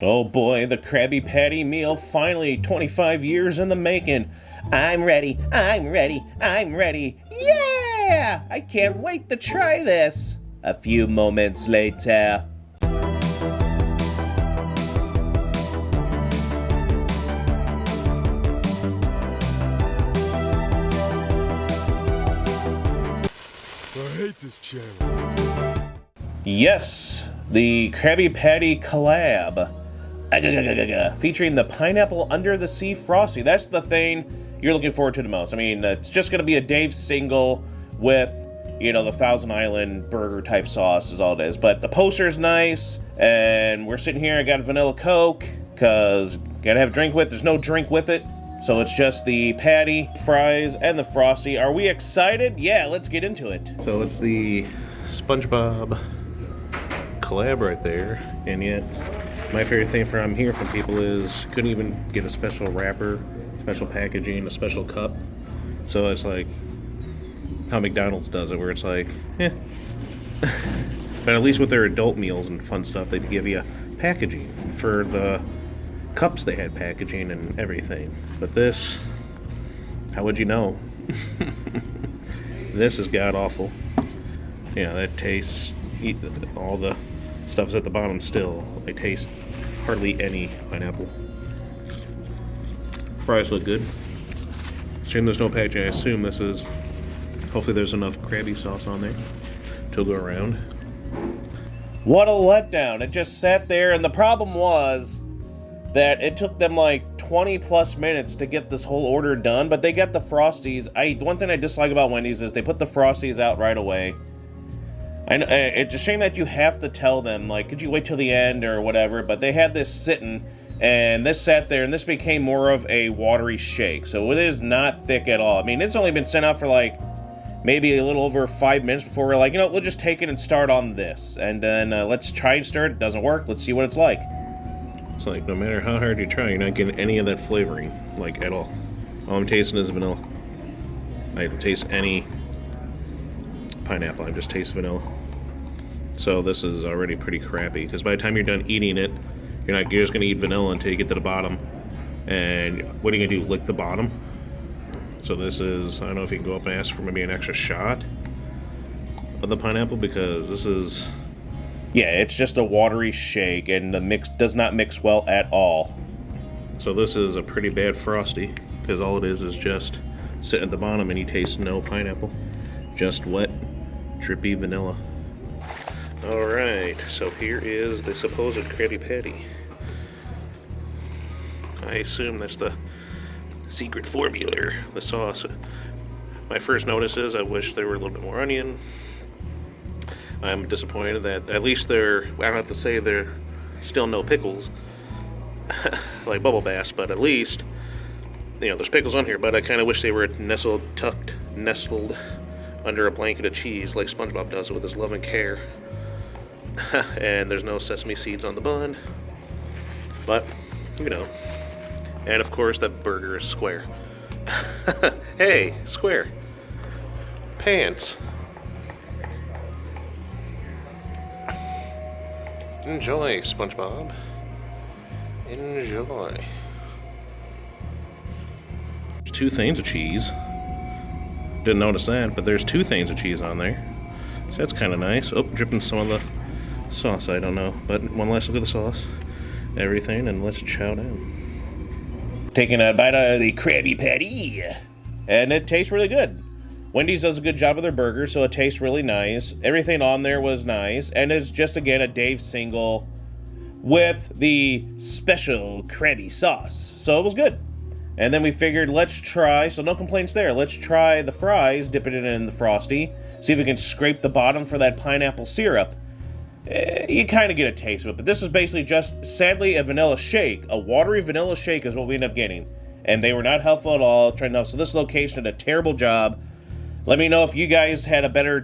Oh boy, the Krabby Patty meal, finally 25 years in the making. I'm ready, I'm ready, I'm ready. Yeah! I can't wait to try this. A few moments later. I hate this channel. Yes, the Krabby Patty Kollab. Featuring the pineapple under the sea Frosty. That's the thing you're looking forward to the most. I mean, it's just going to be a Dave single with, you know, the Thousand Island burger type sauce is all it is. But the poster's nice, and we're sitting here. I got a vanilla Coke, because gotta have a drink with. There's no drink with it. So it's just the patty, fries, and the Frosty. Are we excited? Yeah, let's get into it. So it's the SpongeBob collab right there, and yet my favorite thing from here from people is couldn't even get a special wrapper, special packaging, a special cup. So it's like how McDonald's does it, where it's like, eh. But at least with their adult meals and fun stuff, they'd give you packaging. For the cups, they had packaging and everything. But this, how would you know? This is god-awful. Yeah, that tastes, all the stuff's at the bottom still. They taste hardly any pineapple. Fries look good. Assume there's no packaging. I assume this is, hopefully there's enough Krabby sauce on there to go around. What a letdown. It just sat there, and the problem was that it took them like 20 plus minutes to get this whole order done, but they got the Frosties. One thing I dislike about Wendy's is they put the Frosties out right away. It's a shame that you have to tell them, like, could you wait till the end or whatever, but they had this sitting, and this sat there, and this became more of a watery shake, so it is not thick at all. I mean, it's only been sent out for, like, maybe a little over 5 minutes before we're like, you know, we'll just take it and start on this, and then let's try and stir it. It doesn't work. Let's see what it's like. It's like, no matter how hard you try, you're not getting any of that flavoring, like, at all. All I'm tasting is vanilla. I don't taste any pineapple. I just taste vanilla. So this is already pretty crappy, because by the time you're done eating it, you're just going to eat vanilla until you get to the bottom. And what are you going to do, lick the bottom? So this is, I don't know if you can go up and ask for maybe an extra shot of the pineapple, because this is, yeah, it's just a watery shake, and the mix does not mix well at all. So this is a pretty bad Frosty, because all it is just sitting at the bottom and you taste no pineapple. Just wet, drippy vanilla. Alright, so here is the supposed Krabby Patty. I assume that's the secret formula, the sauce. My first notice is I wish there were a little bit more onion. I'm disappointed that at least I don't have to say there still no pickles, like Bubble Bass, but at least, you know, there's pickles on here, but I kind of wish they were nestled under a blanket of cheese like SpongeBob does with his love and care. And there's no sesame seeds on the bun, but, you know. And of course that burger is square. Hey, square pants. Enjoy, SpongeBob. Enjoy. There's 2 things of cheese. Didn't notice that, but there's 2 things of cheese on there. So that's kind of nice. Oh, dripping some of the sauce, I don't know. But one last look at the sauce, everything, and let's chow down. Taking a bite out of the Krabby Patty, and it tastes really good. Wendy's does a good job of their burger, so it tastes really nice. Everything on there was nice, and it's just, again, a Dave single with the special Krabby sauce. So it was good. And then we figured, let's try, so no complaints there, let's try the fries, dipping it in the Frosty, see if we can scrape the bottom for that pineapple syrup. You kind of get a taste of it, but this is basically just, sadly, a vanilla shake. A watery vanilla shake is what we end up getting. And they were not helpful at all. So this location did a terrible job. Let me know if you guys had better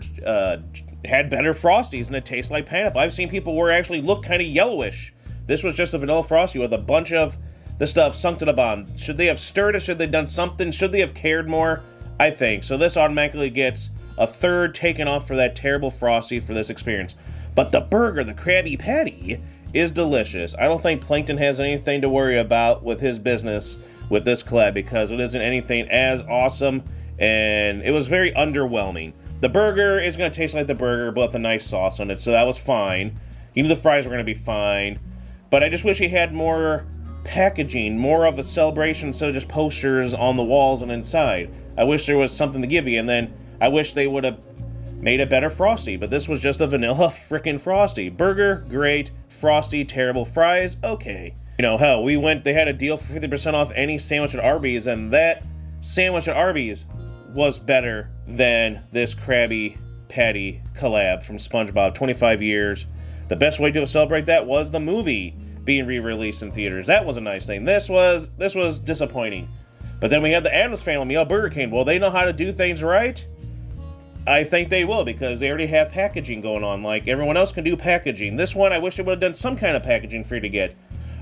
Frosties and it tastes like pineapple. I've seen people where it actually look kind of yellowish. This was just a vanilla Frosty with a bunch of the stuff sunk to the bottom. Should they have stirred it? Should they have done something? Should they have cared more? I think. So this automatically gets a third taken off for that terrible Frosty for this experience. But the burger, the Krabby Patty, is delicious. I don't think Plankton has anything to worry about with his business with this collab because it isn't anything as awesome, and it was very underwhelming. The burger is going to taste like the burger, but with a nice sauce on it, so that was fine. You knew the fries were going to be fine, but I just wish he had more packaging, more of a celebration instead of just posters on the walls and inside. I wish there was something to give you, and then I wish they would have made a better Frosty, but this was just a vanilla frickin' Frosty. Burger, great. Frosty, terrible. Fries, okay. You know, hell, they had a deal for 50% off any sandwich at Arby's, and that sandwich at Arby's was better than this Krabby Patty Kollab from SpongeBob. 25 years. The best way to celebrate that was the movie being re-released in theaters. That was a nice thing. This was disappointing. But then we had the Addams Family meal, Burger King. Well, they know how to do things right. I think they will, because they already have packaging going on. Like, everyone else can do packaging. This one, I wish they would have done some kind of packaging for you to get.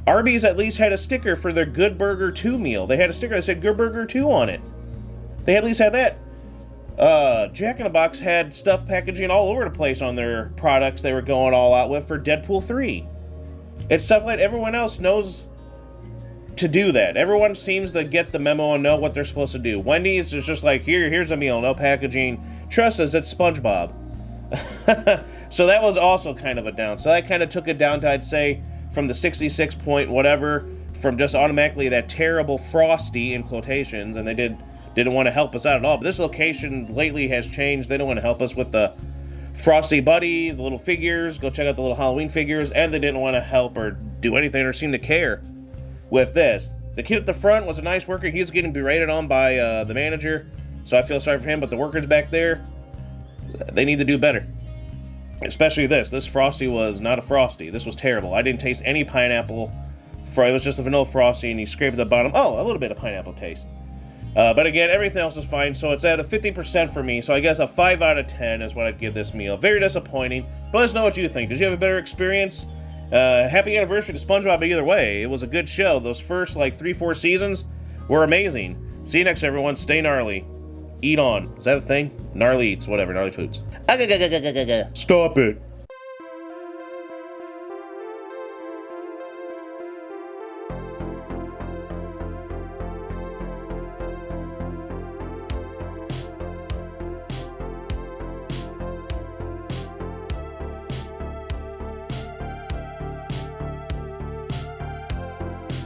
Arby's at least had a sticker for their Good Burger 2 meal. They had a sticker that said Good Burger 2 on it. They at least had that. Jack in the Box had stuff packaging all over the place on their products they were going all out with for Deadpool 3. It's stuff like everyone else knows to do that. Everyone seems to get the memo and know what they're supposed to do. Wendy's is just like, here's a meal, no packaging. Trust us, it's SpongeBob. So that was also kind of a down. So that kind of took it down to, I'd say, from the 66 point whatever, from just automatically that terrible Frosty in quotations, and they didn't want to help us out at all. But this location lately has changed. They don't want to help us with the Frosty Buddy, the little figures. Go check out the little Halloween figures. And they didn't want to help or do anything or seem to care with this. The kid at the front was a nice worker. He was getting berated on by the manager, so I feel sorry for him. But the workers back there, they need to do better. Especially this. This Frosty was not a Frosty. This was terrible. I didn't taste any pineapple. It was just a vanilla Frosty, and he scraped at the bottom. Oh, a little bit of pineapple taste. But again, everything else is fine, so it's at a 50% for me, so I guess a 5 out of 10 is what I'd give this meal. Very disappointing, but let us know what you think. Did you have a better experience? Happy anniversary to SpongeBob either way. It was a good show. Those first, 3-4 seasons were amazing. See you next, everyone. Stay gnarly. Eat on. Is that a thing? Gnarly eats. Whatever. Gnarly foods. Stop it.